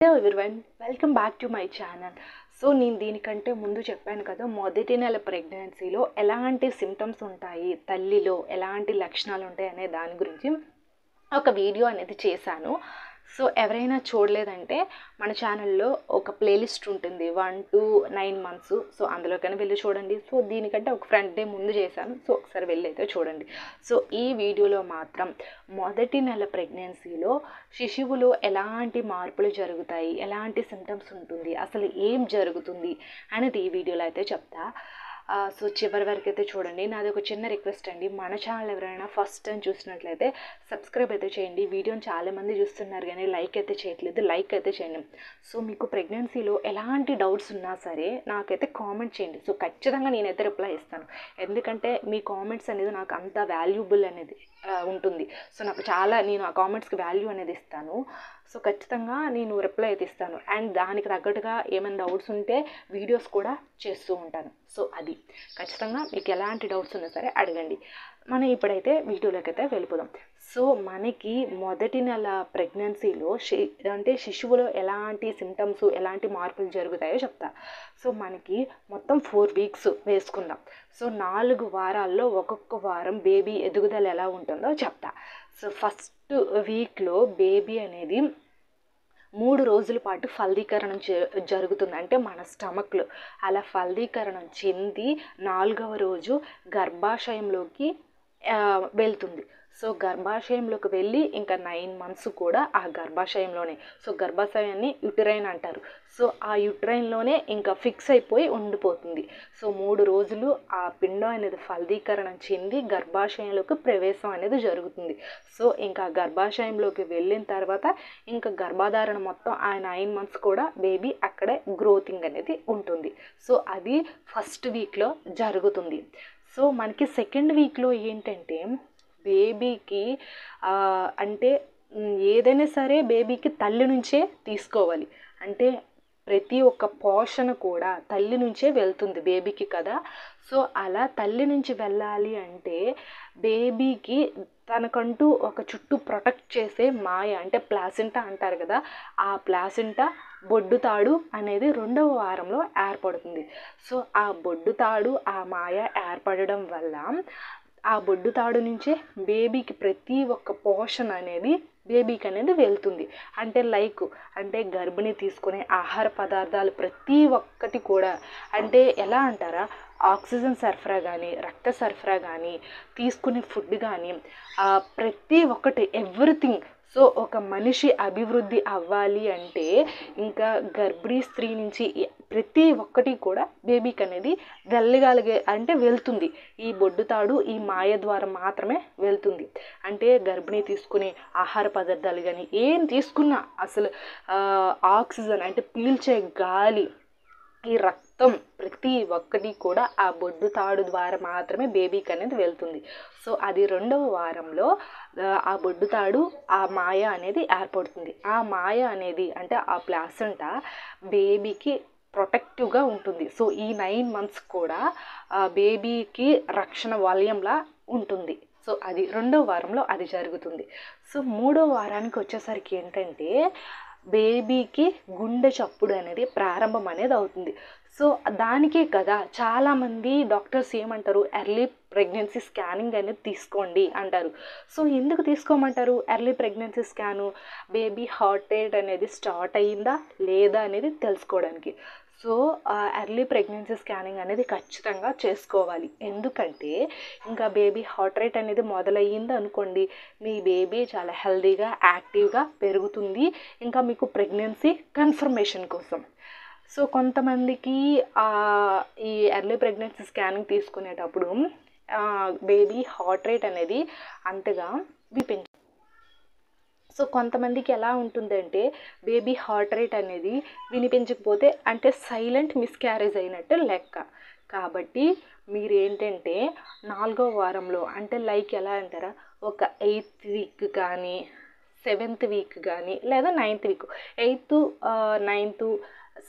Hello everyone, welcome back to my channel. So నేను దీనికంటే ముందు చెప్పాను కదా, మొదటి నెల ప్రెగ్నెన్సీలో ఎలాంటి సిమ్టమ్స్ ఉంటాయి, తల్లిలో ఎలాంటి లక్షణాలు ఉంటాయి అనే దాని గురించి ఒక వీడియో అనేది చేశాను. సో ఎవరైనా చూడలేదంటే మన ఛానల్లో ఒక ప్లేలిస్ట్ ఉంటుంది 1 to 9 months. సో అందులోకైనా వెళ్ళి చూడండి. సో దీనికంటే ఒక ఫ్రంట్ డే ముందు చేశాను. సో ఒకసారి వెళ్ళి అయితే చూడండి. సో ఈ వీడియోలో మాత్రం మొదటి నెల ప్రెగ్నెన్సీలో శిశువులో ఎలాంటి మార్పులు జరుగుతాయి, ఎలాంటి సిమ్టమ్స్ ఉంటుంది, అసలు ఏం జరుగుతుంది అనేది ఈ వీడియోలో అయితే చెప్తా. సో చివరి వరకు అయితే చూడండి. నాది ఒక చిన్న రిక్వెస్ట్ అండి, మన ఛానల్ ఎవరైనా ఫస్ట్ టైం చూసినట్లయితే సబ్స్క్రైబ్ అయితే చేయండి. వీడియోని చాలామంది చూస్తున్నారు కానీ లైక్ అయితే చేయట్లేదు, లైక్ అయితే చేయండి. సో మీకు ప్రెగ్నెన్సీలో ఎలాంటి డౌట్స్ ఉన్నా సరే నాకైతే కామెంట్ చేయండి. సో ఖచ్చితంగా నేనైతే రిప్లై ఇస్తాను. ఎందుకంటే మీ కామెంట్స్ అనేది నాకు అంత వాల్యుబుల్ అనేది ఉంటుంది. సో నేను ఆ కామెంట్స్కి వాల్యూ అనేది ఇస్తాను. సో ఖచ్చితంగా నేను రిప్లై అయితే ఇస్తాను. అండ్ దానికి తగ్గట్టుగా ఏమైనా డౌట్స్ ఉంటే వీడియోస్ కూడా చేస్తూ ఉంటాను. సో అది ఖచ్చితంగా మీకు ఎలాంటి డౌట్స్ ఉన్నా సరే అడగండి. మనం ఇప్పుడైతే వీడియోలోకి అయితే వెళ్ళిపోదాం. సో మనకి మొదటి నెల ప్రెగ్నెన్సీలో శిశువులో ఎలాంటి సిమ్టమ్స్, ఎలాంటి మార్పులు జరుగుతాయో చెప్తా. సో మనకి మొత్తం 4 weeks వేసుకుందాం. సో 4 వారాల్లో ఒక్కొక్క వారం బేబీ ఎదుగుదల ఎలా ఉంటుందో చెప్తా. సో ఫస్ట్ వీక్లో బేబీ అనేది 3 రోజుల పాటు ఫలదీకరణం జరుగుతుంది. అంటే మన స్టమక్లో అలా ఫలదీకరణం చెంది 4వ రోజు గర్భాశయంలోకి వెళ్తుంది. సో గర్భాశయంలోకి వెళ్ళి ఇంకా 9 months కూడా ఆ గర్భాశయంలోనే. సో గర్భాశయాన్ని యుటరైన్ అంటారు. సో ఆ యుటరైన్లోనే ఇంకా ఫిక్స్ అయిపోయి ఉండిపోతుంది. సో 3 రోజులు ఆ పిండం అనేది ఫలదీకరణం చెంది గర్భాశయంలోకి ప్రవేశం అనేది జరుగుతుంది. సో ఇంకా గర్భాశయంలోకి వెళ్ళిన తర్వాత ఇంకా గర్భధారణ మొత్తం ఆ 9 months కూడా బేబీ అక్కడే గ్రోతింగ్ అనేది ఉంటుంది. సో అది ఫస్ట్ వీక్లో జరుగుతుంది. సో మనకి సెకండ్ వీక్లో ఏంటంటే బేబీకి అంటే ఏదైనా సరే బేబీకి తల్లి నుంచే తీసుకోవాలి. అంటే ప్రతి ఒక్క పోషణ కూడా తల్లి నుంచే వెళ్తుంది బేబీకి కదా. సో అలా తల్లి నుంచి వెళ్ళాలి అంటే బేబీకి తనకంటూ ఒక చుట్టూ ప్రొటెక్ట్ చేసే మాయ అంటే ప్లాసెంటా అంటారు కదా, ఆ ప్లాసెంటా బొడ్డుతాడు అనేది 2వ వారంలో ఏర్పడుతుంది. సో ఆ బొడ్డుతాడు, ఆ మాయ ఏర్పడడం వల్ల ఆ బొడ్డుతాడు నుంచే బేబీకి ప్రతి ఒక్క పోషణ అనేది బేబీకి అనేది వెళ్తుంది. అంటే గర్భిణి తీసుకునే ఆహార పదార్థాలు ప్రతి ఒక్కటి కూడా అంటే ఎలా అంటారా, ఆక్సిజన్ సరఫరా కానీ, రక్త సరఫరా కానీ, తీసుకునే ఫుడ్ కానీ, ప్రతి ఒక్కటి ఎవ్రీథింగ్. సో ఒక మనిషి అభివృద్ధి అవ్వాలి అంటే ఇంకా గర్భిణీ స్త్రీ నుంచి ప్రతి ఒక్కటి కూడా బేబీకి అనేది వెళ్తుంది. ఈ బొడ్డుతాడు, ఈ మాయ ద్వారా మాత్రమే వెళ్తుంది. అంటే గర్భిణీ తీసుకునే ఆహార పదార్థాలు కానీ ఏం తీసుకున్నా అసలు ఆక్సిజన్ అంటే పీల్చే గాలి, ఈ రక్తం ప్రతి ఒక్కటి కూడా ఆ బొడ్డుతాడు ద్వారా మాత్రమే బేబీకి అనేది వెళ్తుంది. సో అది 2వ వారంలో ఆ బొడ్డుతాడు, ఆ మాయ అనేది ఏర్పడుతుంది. ఆ మాయ అనేది అంటే ఆ ప్లాసెంటా బేబీకి ప్రొటెక్టివ్గా ఉంటుంది. సో ఈ 9 months కూడా బేబీకి రక్షణ వలయంలా ఉంటుంది. సో అది 2వ వారంలో అది జరుగుతుంది. సో 3వ వారానికి వచ్చేసరికి ఏంటంటే బేబీకి గుండె చప్పుడు అనేది ప్రారంభం అనేది అవుతుంది. సో దానికే కదా చాలామంది డాక్టర్స్ ఏమంటారు, ఎర్లీ ప్రెగ్నెన్సీ స్కానింగ్ అనేది తీసుకోండి అంటారు. సో ఎందుకు తీసుకోమంటారు early pregnancy scan? Baby heart rate అనేది స్టార్ట్ అయ్యిందా లేదా అనేది తెలుసుకోవడానికి. సో ఎర్లీ ప్రెగ్నెన్సీ స్కానింగ్ అనేది ఖచ్చితంగా చేసుకోవాలి. ఎందుకంటే ఇంకా బేబీ హార్ట్ రేట్ అనేది మొదలయ్యింది అనుకోండి, మీ బేబీ చాలా హెల్తీగా, యాక్టివ్గా పెరుగుతుంది. ఇంకా మీకు ప్రెగ్నెన్సీ కన్ఫర్మేషన్ కోసం. సో కొంతమందికి ఈ ఎర్లీ ప్రెగ్నెన్సీ స్కానింగ్ తీసుకునేటప్పుడు బేబీ హార్ట్ రేట్ అనేది అంతగా వినిపించదు. సో కొంతమందికి ఎలా ఉంటుందంటే బేబీ హార్ట్ రేట్ అనేది వినిపించకపోతే అంటే సైలెంట్ మిస్క్యారేజ్ అయినట్టు లెక్క. కాబట్టి మీరు ఏంటంటే 4వ వారంలో అంటే ఎలా అంటారా, ఒక 8th week కానీ, 7th week కానీ, లేదా 9th week, 8th, 9th,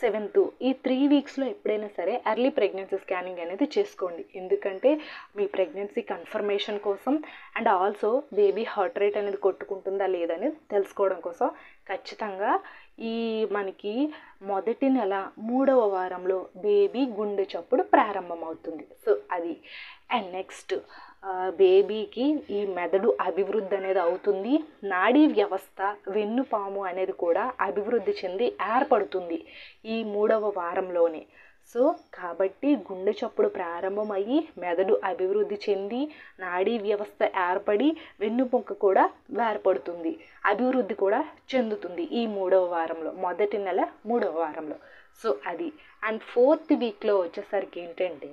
7th ఈ 3 weeksలో ఎప్పుడైనా సరే ఎర్లీ ప్రెగ్నెన్సీ స్కానింగ్ అనేది చేసుకోండి. ఎందుకంటే మీ ప్రెగ్నెన్సీ కన్ఫర్మేషన్ కోసం and also baby heart rate అనేది కొట్టుకుంటుందా లేదనేది తెలుసుకోవడం కోసం ఖచ్చితంగా ఈ మనకి మొదటి నెల 3వ వారంలో బేబీ గుండె చప్పుడు ప్రారంభమవుతుంది. సో అది అండ్ నెక్స్ట్ బేబీకి ఈ మెదడు అభివృద్ధి అనేది అవుతుంది. నాడీ వ్యవస్థ వెన్నుపాము అనేది కూడా అభివృద్ధి చెంది ఏర్పడుతుంది ఈ 3వ వారంలోనే. సో కాబట్టి గుండె చప్పుడు ప్రారంభమయ్యి మెదడు అభివృద్ధి చెంది నాడీ వ్యవస్థ ఏర్పడి వెన్నుపొక్క కూడా ఏర్పడుతుంది, అభివృద్ధి కూడా చెందుతుంది ఈ 3వ వారంలో, మొదటి నెల 3వ వారంలో. సో అది అండ్ 4th వీక్లో వచ్చేసరికి ఏంటంటే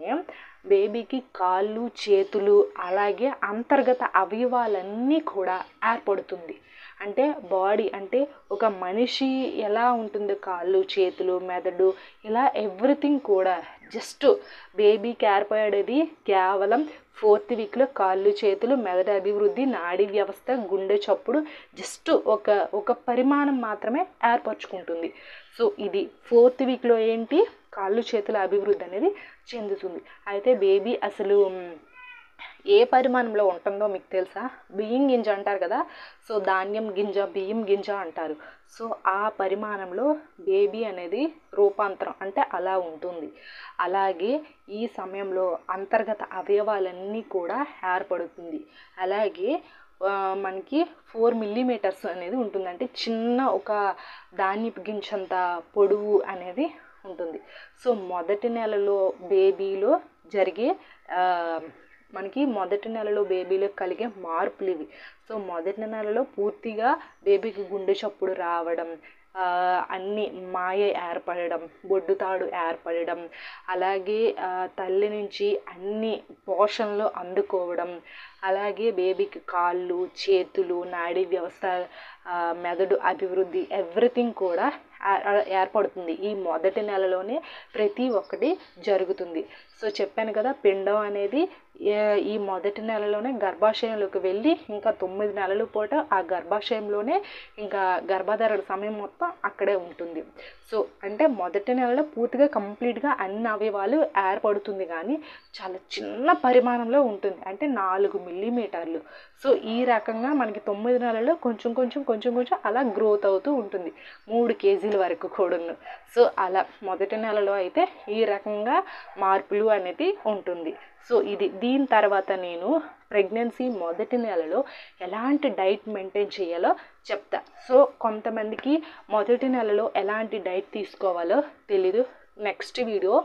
బేబీకి కాళ్ళు చేతులు అలాగే అంతర్గత అవయవాలన్నీ కూడా ఏర్పడుతుంది. అంటే బాడీ అంటే ఒక మనిషి ఎలా ఉంటుందో కాళ్ళు చేతులు మెదడు ఇలా ఎవ్రీథింగ్ కూడా జస్ట్ బేబీకి ఏర్పడేది కేవలం 4th వీక్లో కాళ్ళు చేతులు మెదడు అభివృద్ధి నాడీ వ్యవస్థ గుండె చప్పుడు జస్ట్ ఒక పరిమాణం మాత్రమే ఏర్పరచుకుంటుంది. సో ఇది 4th వీక్లో ఏంటి కాళ్ళు చేతుల అభివృద్ధి అనేది చెందుతుంది. అయితే బేబీ అసలు ఏ పరిమాణంలో ఉంటుందో మీకు తెలుసా? బియ్యం గింజ అంటారు కదా, సో ధాన్యం గింజ బియ్యం గింజ అంటారు. సో ఆ పరిమాణంలో బేబీ అనేది రూపాంతరం అంటే అలా ఉంటుంది. అలాగే ఈ సమయంలో అంతర్గత అవయవాలన్నీ కూడా ఏర్పడుతుంది. అలాగే మనకి 4 మిల్లీమీటర్స్ అనేది ఉంటుంది, అంటే చిన్న ఒక ధాన్యపు గింజంత పొడవు అనేది ఉంటుంది. సో మొదటి నెలలో బేబీలో జరిగే మనకి మొదటి నెలలో బేబీలో కలిగే మార్పులు ఇవి. సో మొదటి నెలలో పూర్తిగా బేబీకి గుండె చప్పుడు రావడం, అన్నీ మాయ ఏర్పడడం, బొడ్డుతాడు ఏర్పడడం, అలాగే తల్లి నుంచి అన్ని పోషణలు అందుకోవడం, అలాగే బేబీకి కాళ్ళు చేతులు నాడీ వ్యవస్థ మెదడు అభివృద్ధి ఎవ్రీథింగ్ కూడా ఏర్పడుతుంది ఈ మొదటి నెలలోనే. ప్రతి ఒక్కటి జరుగుతుంది. సో చెప్పాను కదా, పిండం అనేది ఈ మొదటి నెలలోనే గర్భాశయంలోకి వెళ్ళి ఇంకా 9 నెలల పాటు ఆ గర్భాశయంలోనే ఇంకా గర్భధారణ సమయం మొత్తం అక్కడే ఉంటుంది. సో అంటే మొదటి నెలలో పూర్తిగా కంప్లీట్గా అన్ని అవయవాలు ఏర్పడుతుంది, కానీ చాలా చిన్న పరిమాణంలో ఉంటుంది, అంటే 4 మిల్లీమీటర్లు. సో ఈ రకంగా మనకి 9 నెలల్లో కొంచెం అలా గ్రోత్ అవుతూ ఉంటుంది, 3 కేజీల వరకు కూడాను. సో అలా మొదటి నెలలో అయితే ఈ రకంగా మార్పులు అనేది ఉంటుంది. సో దీని తర్వాత నేను ప్రెగ్నెన్సీ మొదటి నెలలో ఎలాంటి డైట్ మెయింటైన్ చేయాలో చెప్తా. సో కొంతమందికి మొదటి నెలలో ఎలాంటి డైట్ తీసుకోవాలో తెలీదు. నెక్స్ట్ వీడియో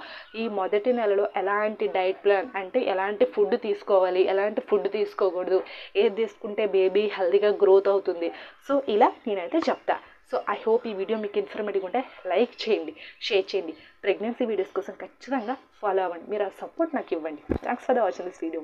ఈ మొదటి నెలలో ఎలాంటి డైట్ ప్లాన్ అంటే ఎలాంటి ఫుడ్ తీసుకోవాలి, ఎలాంటి ఫుడ్ తీసుకోకూడదు, ఏది తీసుకుంటే బేబీ హెల్తీగా గ్రోత్ అవుతుంది, సో ఇలా నేనైతే చెప్తా. సో ఐ హోప్ ఈ వీడియో మీకు ఇన్ఫర్మేటివ్ ఉంటే లైక్ చేయండి, షేర్ చేయండి. ప్రెగ్నెన్సీ వీడియోస్ కోసం ఖచ్చితంగా ఫాలో అవ్వండి. మీరు ఆ సపోర్ట్ నాకు ఇవ్వండి. Thanks for the watching this video.